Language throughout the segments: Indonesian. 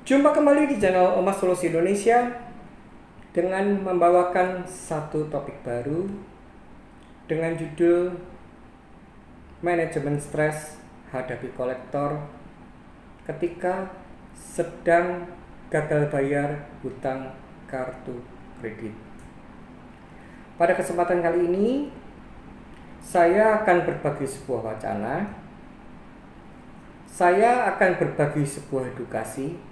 Jumpa kembali di channel Omas Solusi Indonesia dengan membawakan satu topik baru dengan judul Manajemen Stres Hadapi Kolektor ketika sedang gagal bayar hutang kartu kredit. Pada kesempatan kali ini saya akan berbagi sebuah wacana. Saya akan berbagi sebuah edukasi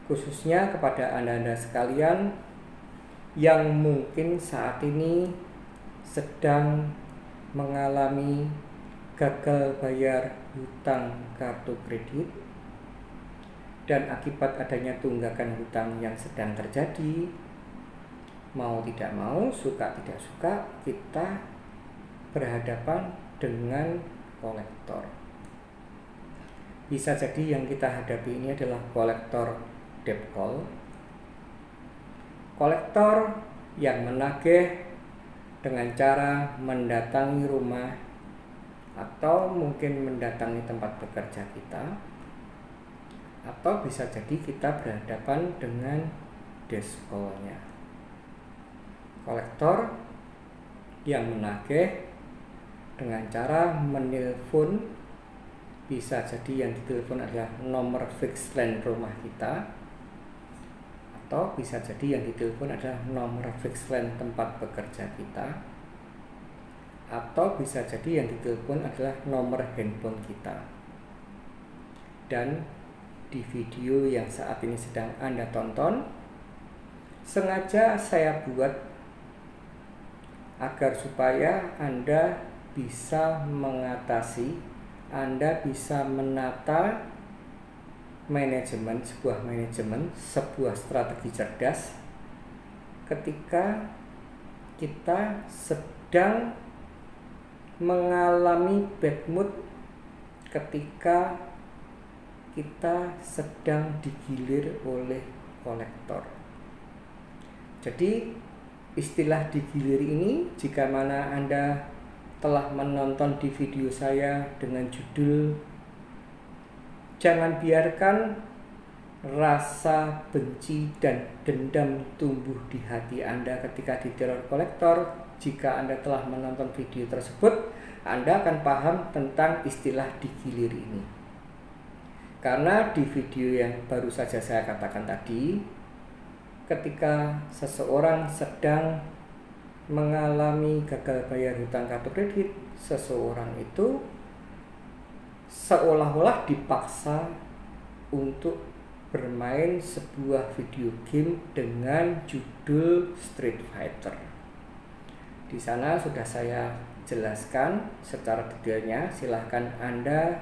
khususnya kepada Anda-Anda sekalian yang mungkin saat ini sedang mengalami gagal bayar hutang kartu kredit, dan akibat adanya tunggakan hutang yang sedang terjadi, mau tidak mau, suka tidak suka, kita berhadapan dengan kolektor. Bisa jadi yang kita hadapi ini adalah kolektor debt call, kolektor yang menagih dengan cara mendatangi rumah atau mungkin mendatangi tempat bekerja kita, atau bisa jadi kita berhadapan dengan desk call-nya. Kolektor yang menagih dengan cara menelpon, bisa jadi yang ditelepon adalah nomor fixed line rumah kita, atau bisa jadi yang ditelepon adalah nomor fixed line tempat bekerja kita, atau bisa jadi yang ditelepon adalah nomor handphone kita. Dan di video yang saat ini sedang Anda tonton, sengaja saya buat agar supaya Anda bisa mengatasi, Anda bisa menata sebuah strategi cerdas ketika kita sedang mengalami bad mood, ketika kita sedang digilir oleh kolektor. Jadi istilah digilir ini, jika mana Anda telah menonton di video saya dengan judul "Jangan biarkan rasa benci dan dendam tumbuh di hati Anda ketika diteror kolektor", jika Anda telah menonton video tersebut, Anda akan paham tentang istilah digilir ini. Karena di video yang baru saja saya katakan tadi, ketika seseorang sedang mengalami gagal bayar hutang kartu kredit, seseorang itu seolah-olah dipaksa untuk bermain sebuah video game dengan judul Street Fighter. Di sana sudah saya jelaskan secara detailnya. Silahkan Anda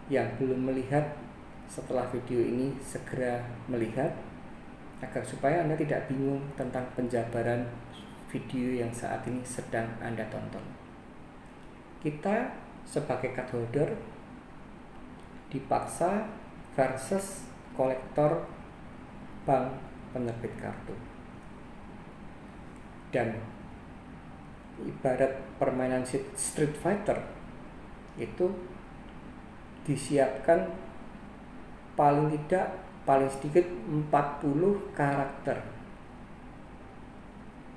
yang belum melihat setelah video ini segera melihat, agar supaya Anda tidak bingung tentang penjabaran video yang saat ini sedang Anda tonton. Kita sebagai card holder dipaksa versus kolektor bank penerbit kartu. Dan ibarat permainan Street Fighter itu disiapkan paling sedikit 40 karakter.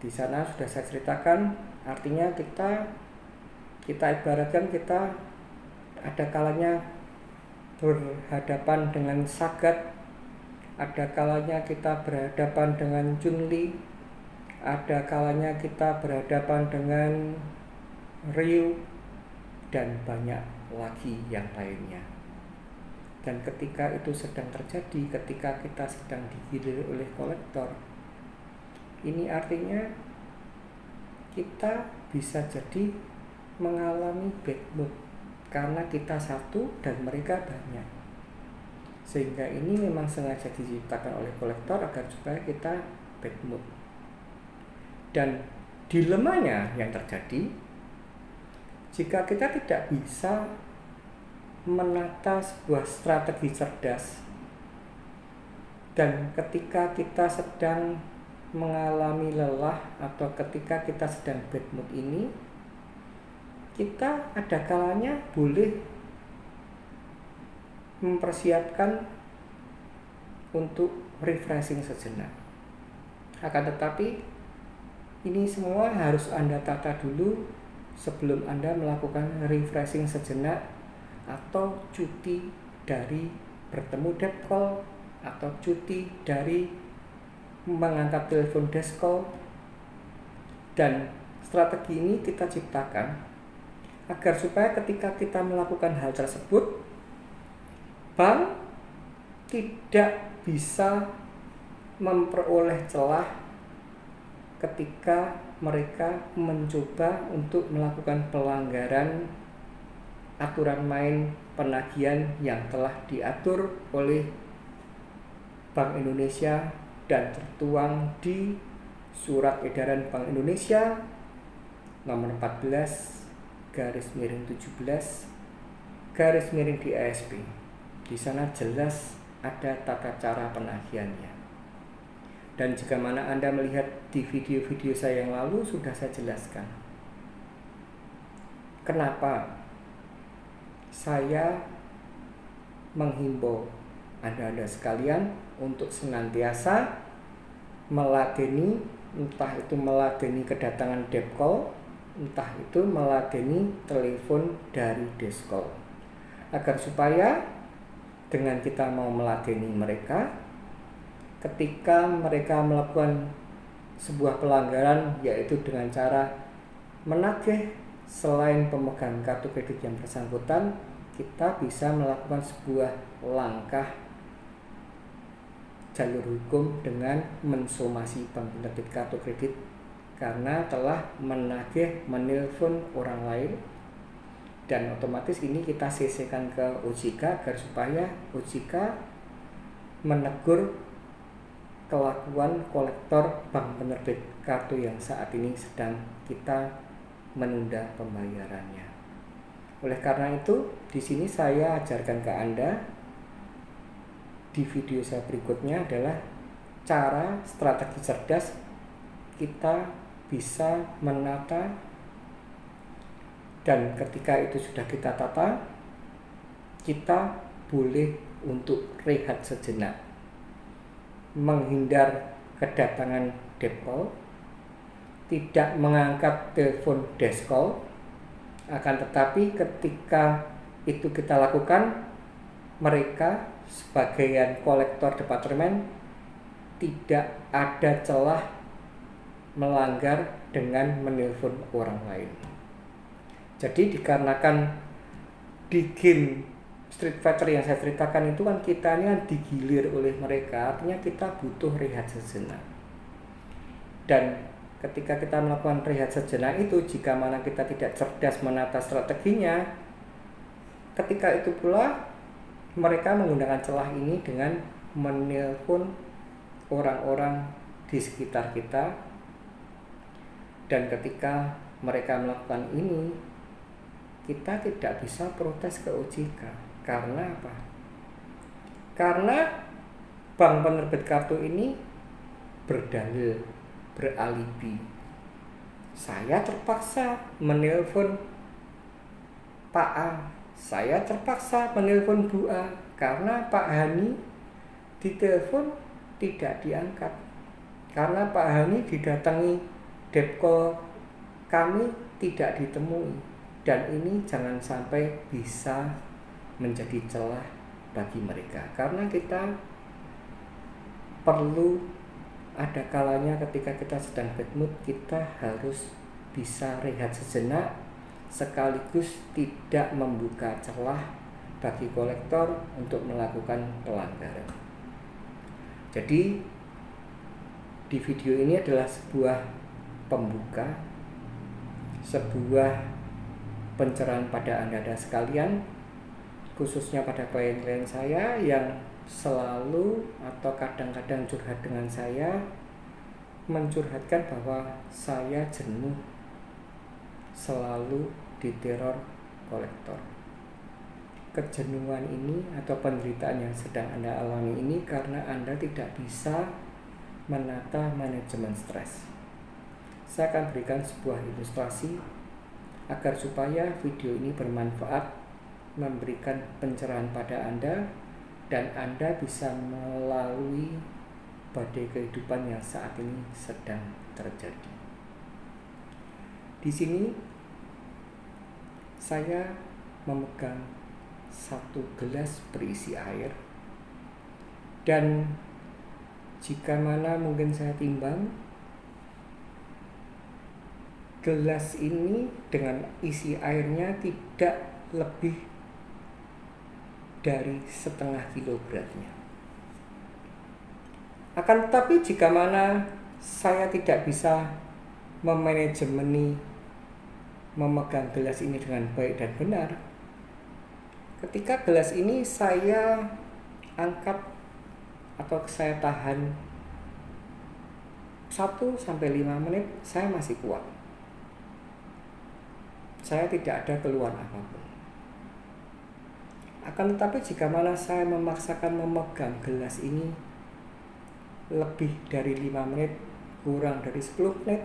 Di sana sudah saya ceritakan, artinya kita ibaratkan kita ada kalanya berhadapan dengan Sagat, ada kalanya kita berhadapan dengan Chun-Li, ada kalanya kita berhadapan dengan Ryu, dan banyak lagi yang lainnya. Dan ketika itu sedang terjadi, ketika kita sedang digilir oleh kolektor, ini artinya kita bisa jadi mengalami bad mood karena kita satu dan mereka banyak. Sehingga ini memang sengaja diciptakan oleh kolektor agar supaya kita bad mood. Dan dilemanya yang terjadi, jika kita tidak bisa menata sebuah strategi cerdas, dan ketika kita sedang mengalami lelah atau ketika kita sedang bad mood ini, kita ada kalanya boleh mempersiapkan untuk refreshing sejenak. Akan tetapi ini semua harus Anda tata dulu sebelum Anda melakukan refreshing sejenak atau cuti dari bertemu debt call atau cuti dari mengangkat telepon desk call. Dan strategi ini kita ciptakan agar supaya ketika kita melakukan hal tersebut, bank tidak bisa memperoleh celah ketika mereka mencoba untuk melakukan pelanggaran aturan main penagihan yang telah diatur oleh Bank Indonesia dan tertuang di Surat Edaran Bank Indonesia nomor 14/17/DASP. Di sana jelas ada tata cara penagihannya. Dan jika mana Anda melihat di video-video saya yang lalu sudah saya jelaskan kenapa saya menghimbau Anda sekalian untuk senantiasa meladeni, entah itu meladeni kedatangan debt call, entah itu meladeni telepon dari desk call, agar supaya dengan kita mau meladeni mereka, ketika mereka melakukan sebuah pelanggaran, yaitu dengan cara menagih selain pemegang kartu kredit yang bersangkutan, kita bisa melakukan sebuah langkah jalur hukum dengan mensomasi bank penerbit kartu kredit karena telah menelpon orang lain, dan otomatis ini kita CC-kan ke OJK agar supaya OJK menegur kelakuan kolektor bank penerbit kartu yang saat ini sedang kita menunda pembayarannya. Oleh karena itu, di sini saya ajarkan ke Anda di video saya berikutnya adalah cara strategi cerdas kita bisa menata, dan ketika itu sudah kita tata, kita boleh untuk rehat sejenak, menghindar kedatangan debt call, tidak mengangkat telepon desk call. Akan tetapi ketika itu kita lakukan, mereka sebagian kolektor departemen tidak ada celah melanggar dengan menelpon orang lain. Jadi dikarenakan di game Street Fighter yang saya ceritakan itu kan kita ini kan digilir oleh mereka, artinya kita butuh rehat sejenak. Dan ketika kita melakukan rehat sejenak itu, jika mana kita tidak cerdas menata strateginya, ketika itu pula mereka menggunakan celah ini dengan menelpon orang-orang di sekitar kita. Dan ketika mereka melakukan ini, kita tidak bisa protes ke OJK. Karena apa? Karena bank penerbit kartu ini berdalil, beralibi. Saya terpaksa menelpon Pak A, saya terpaksa menelpon Bu A karena Pak Hani ditelepon tidak diangkat, karena Pak Hani didatangi debt call kami tidak ditemui. Dan ini jangan sampai bisa menjadi celah bagi mereka, karena kita perlu ada kalanya ketika kita sedang bad mood, kita harus bisa rehat sejenak sekaligus tidak membuka celah bagi kolektor untuk melakukan pelanggaran. Jadi di video ini adalah sebuah pembuka, sebuah pencerahan pada Anda sekalian, khususnya pada klien-klien saya yang selalu atau kadang-kadang curhat dengan saya, mencurhatkan bahwa saya jenuh selalu diteror kolektor. Kejenuhan ini atau penderitaan yang sedang Anda alami ini karena Anda tidak bisa menata manajemen stres. Saya akan berikan sebuah ilustrasi agar supaya video ini bermanfaat, memberikan pencerahan pada Anda dan Anda bisa melalui badai kehidupan yang saat ini sedang terjadi. Di sini saya memegang satu gelas berisi air, dan jika mana mungkin saya timbang, gelas ini dengan isi airnya tidak lebih dari setengah kilo beratnya. Akan tetapi jika mana saya tidak bisa memanajemeni memegang gelas ini dengan baik dan benar, ketika gelas ini saya angkat atau saya tahan 1-5 menit, saya masih kuat. Saya tidak ada keluhan apapun. Akan tetapi jika mana saya memaksakan memegang gelas ini lebih dari 5 menit, kurang dari 10 menit,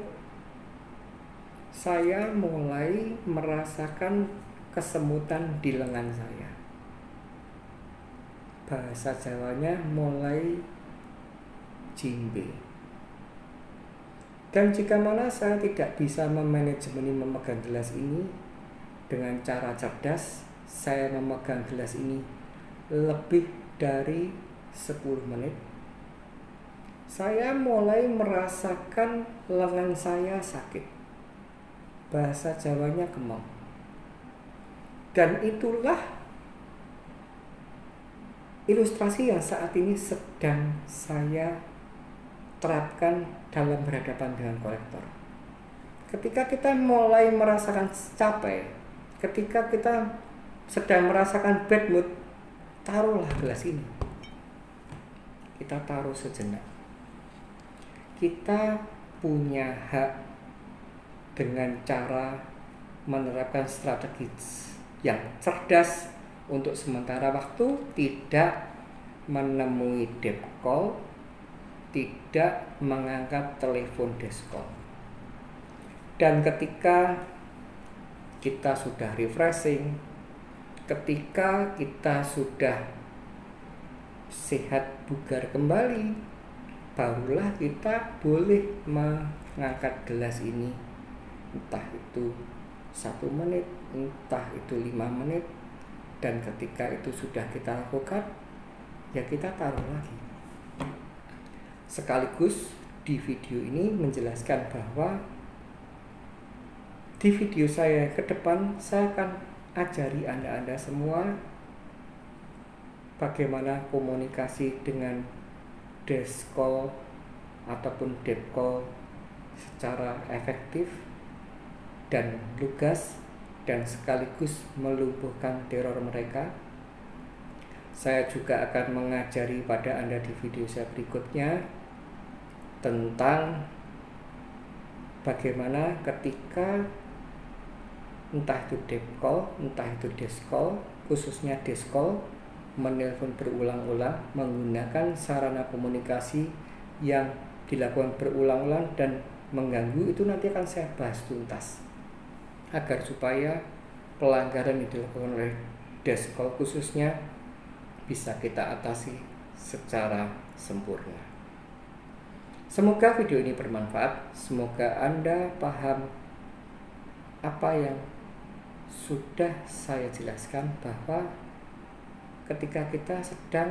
saya mulai merasakan kesemutan di lengan saya. Bahasa Jawanya mulai jimbe. Dan jika mana saya tidak bisa memanajemeni memegang gelas ini dengan cara cerdas, saya memegang gelas ini lebih dari 10 menit, saya mulai merasakan lengan saya sakit. Bahasa Jawanya kemeng. Dan itulah ilustrasi yang saat ini sedang saya terapkan dalam berhadapan dengan kolektor. Ketika kita mulai merasakan capek, ketika kita sedang merasakan bad mood, taruhlah gelas ini. Kita taruh sejenak. Kita punya hak dengan cara menerapkan strategi yang cerdas untuk sementara waktu, tidak menemui debt call, tidak mengangkat telepon desk call. Dan ketika kita sudah refreshing, ketika kita sudah sehat bugar kembali, barulah kita boleh mengangkat gelas ini, entah itu 1 menit, entah itu 5 menit. Dan ketika itu sudah kita lakukan, ya kita taruh lagi. Sekaligus di video ini menjelaskan bahwa di video saya ke depan, saya akan ajari Anda semua bagaimana komunikasi dengan desk call ataupun debt call secara efektif dan lugas, dan sekaligus melumpuhkan teror mereka. Saya juga akan mengajari pada Anda di video saya berikutnya tentang bagaimana ketika entah itu debt call, entah itu desk call, khususnya desk call, menelpon berulang-ulang menggunakan sarana komunikasi yang dilakukan berulang-ulang dan mengganggu. Itu nanti akan saya bahas tuntas agar supaya pelanggaran yang dilakukan oleh desk call khususnya bisa kita atasi secara sempurna. Semoga video ini bermanfaat. Semoga Anda paham apa yang sudah saya jelaskan, bahwa ketika kita sedang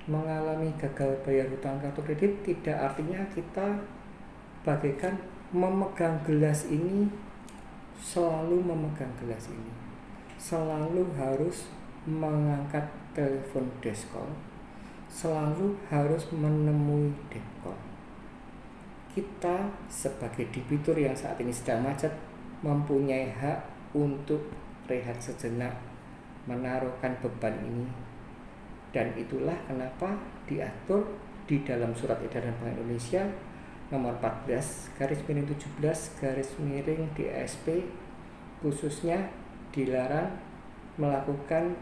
mengalami gagal bayar hutang kartu kredit, tidak artinya kita bagaikan memegang gelas ini, selalu memegang gelas ini, selalu harus mengangkat telepon desk call, selalu harus menemui debt call. Kita sebagai debitur yang saat ini sedang macet mempunyai hak untuk rehat sejenak, menaruhkan beban ini. Dan itulah kenapa diatur di dalam Surat Edaran Bank Indonesia nomor 14/17/DSP, khususnya dilarang melakukan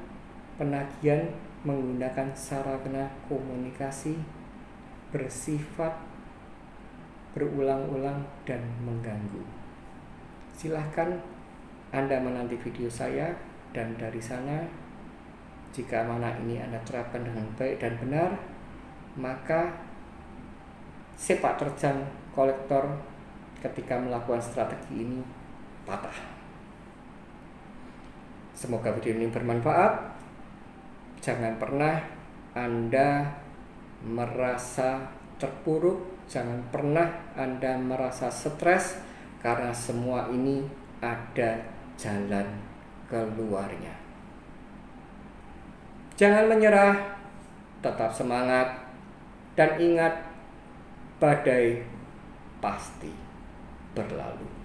penagihan menggunakan sarana komunikasi bersifat berulang-ulang dan mengganggu. Silahkan Anda menanti video saya, dan dari sana Jika mana ini Anda terapkan dengan baik dan benar, maka sepak terjang kolektor ketika melakukan strategi ini patah. Semoga video ini bermanfaat. Jangan pernah Anda merasa terpuruk, jangan pernah Anda merasa stres, karena semua ini ada jalan keluarnya. Jangan menyerah, tetap semangat, dan ingat, badai pasti berlalu.